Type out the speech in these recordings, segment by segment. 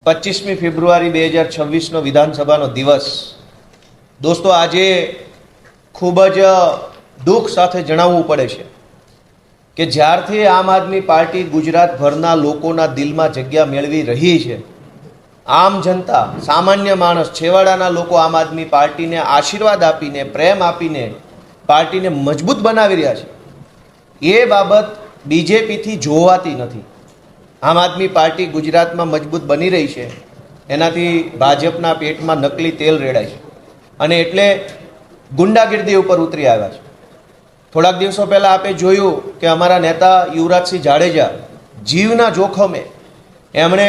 25મી ફેબ્રુઆરી 2026નો વિધાનસભાનો દિવસ દોસ્તો આજે ખૂબ જ દુઃખ સાથે જણાવવું પડે છે કે જ્યારથી આમ આદમી પાર્ટી ગુજરાતભરના લોકોના દિલમાં જગ્યા મેળવી રહી છે, આમ જનતા, સામાન્ય માણસ, છેવાડાના લોકો આમ આદમી પાર્ટીને આશીર્વાદ આપીને, પ્રેમ આપીને પાર્ટીને મજબૂત બનાવી રહ્યા છે, એ બાબત બીજેપીથી જોવાતી નથી. આમ આદમી પાર્ટી ગુજરાતમાં મજબૂત બની રહી છે, એનાથી ભાજપના પેટમાં નકલી તેલ રેડાય છે અને એટલે ગુંડાગીર્દી ઉપર ઉતરી આવ્યા છે. થોડાક દિવસો પહેલાં આપે જોયું કે અમારા નેતા યુવરાજસિંહ જાડેજા જીવના જોખમે એમણે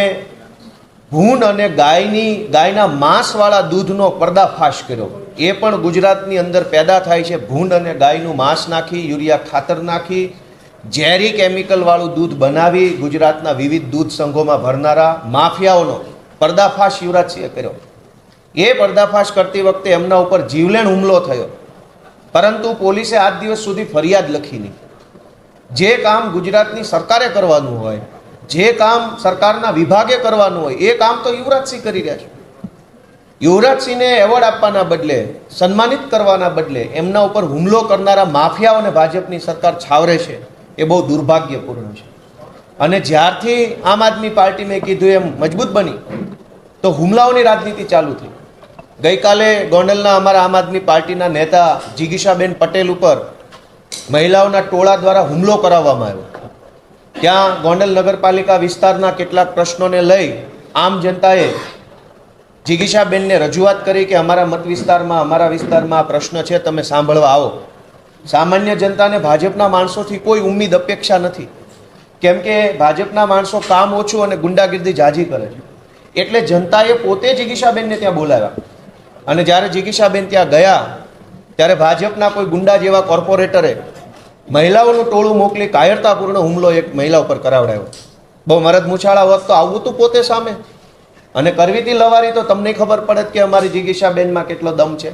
ભૂંડ અને ગાયના માંસવાળા દૂધનો પર્દાફાશ કર્યો. એ પણ ગુજરાતની અંદર પેદા થાય છે. ભૂંડ અને ગાયનું માંસ નાખી, યુરિયા ખાતર નાખી, ઝેરી કેમિકલવાળું દૂધ બનાવી ગુજરાતના વિવિધ દૂધ સંઘોમાં ભરનારા માફિયાઓનો પર્દાફાશ યુવરાજસિંહે કર્યો. એ પર્દાફાશ કરતી વખતે એમના ઉપર જીવલેણ હુમલો થયો, પરંતુ પોલીસે આજ દિવસ સુધી ફરિયાદ લખી નહીં. જે કામ ગુજરાતની સરકારે કરવાનું હોય, જે કામ સરકારના વિભાગે કરવાનું હોય, એ કામ તો યુવરાજસિંહ કરી રહ્યા છે. યુવરાજસિંહને એવોર્ડ આપવાના બદલે, સન્માનિત કરવાના બદલે એમના ઉપર હુમલો કરનારા માફિયાઓને ભાજપની સરકાર છાવરે છે. એ બહુ દુર્ભાગ્યપૂર્ણ છે. અને જ્યારથી આમ આદમી પાર્ટી, મેં કીધું એમ, મજબૂત બની તો હુમલાઓની રાજનીતિ ચાલુ થઈ. ગઈકાલે ગોંડલના અમારા આમ આદમી પાર્ટીના નેતા જિગીશાબેન પટેલ ઉપર મહિલાઓના ટોળા દ્વારા હુમલો કરાવવામાં આવ્યો. ત્યાં ગોંડલ નગરપાલિકા વિસ્તારના કેટલાક પ્રશ્નોને લઈ આમ જનતાએ જિગીશાબેનને રજૂઆત કરી કે અમારા મત વિસ્તારમાં, અમારા વિસ્તારમાં આ પ્રશ્ન છે, તમે સાંભળવા આવો. સામાન્ય જનતાને ભાજપના માણસોથી કોઈ ઉમ્મીદ, અપેક્ષા નથી, કેમ કે ભાજપના માણસો કામ ઓછું અને ગુંડાગીર્દી જાજી કરે છે. એટલે જનતાએ પોતે જિગીશાબેનને ત્યાં બોલાવ્યા અને જ્યારે જિગીશાબેન ત્યાં ગયા ત્યારે ભાજપના કોઈ ગુંડા જેવા કોર્પોરેટરે મહિલાઓનું ટોળું મોકલી કાયરતાપૂર્ણ હુમલો એક મહિલા ઉપર કરાવડાયો. બહુ મરદ મૂછાળા હોત તો આવવું તું પોતે સામે અને કરવી હતી લવારી, તો તમને ખબર પડે કે અમારી જિગીશાબેનમાં કેટલો દમ છે.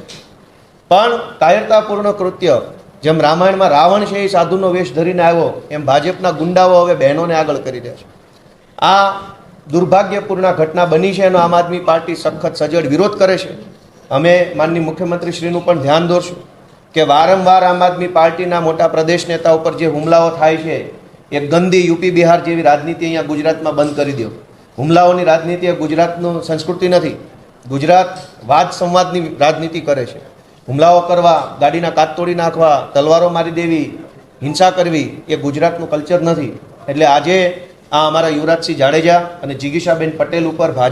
પણ કાયરતાપૂર્ણ કૃત્ય, જેમ રામાયણમાં રાવણ છે એ સાધુનો વેશ ધરીને આવ્યો, એમ ભાજપના ગુંડાઓ હવે બહેનોને આગળ કરી રહ્યા છે. આ દુર્ભાગ્યપૂર્ણ ઘટના બની છે, એનો આમ આદમી પાર્ટી સખત સજ્જડ વિરોધ કરે છે. અમે માનનીય મુખ્યમંત્રીશ્રીનું પણ ધ્યાન દોરશું કે વારંવાર આમ આદમી પાર્ટીના મોટા પ્રદેશ નેતા ઉપર જે હુમલાઓ થાય છે, એ ગંદી યુપી બિહાર જેવી રાજનીતિ અહીંયા ગુજરાતમાં બંધ કરી દો. હુમલાઓની રાજનીતિ એ ગુજરાતનું સંસ્કૃતિ નથી. ગુજરાત વાદ સંવાદની રાજનીતિ કરે છે. હુમલાઓ કરવા, ગાડીના કાચ તોડી નાખવા, તલવારો મારી દેવી, હિંસા કરવી, એ ગુજરાતનું કલ્ચર નથી. એટલે આજે આ અમારા યુવરાજસિંહ જાડેજા અને જિગીશાબેન પટેલ ઉપર ભાજપ